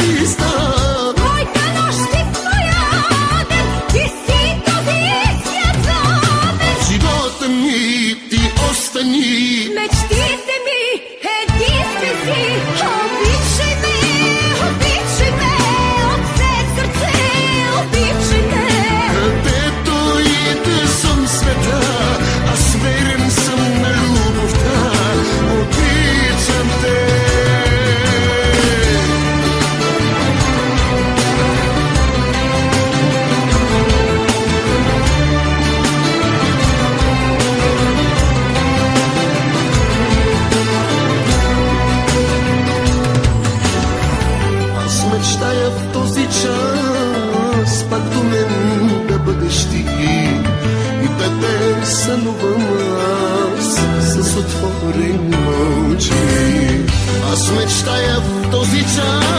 pista. Moita нощи појаден, ти си довисјацавен. Живота ми ти остани, Мечтите ми единствен си. Обичај ме од се срце, обичај ме. където и да съм света, аз верен съм на любовта. Обичам те. Аз мечтая в този час пак до мен да бъдеш ти и да те сънувам аз с отворени очи. Аз мечтая в този час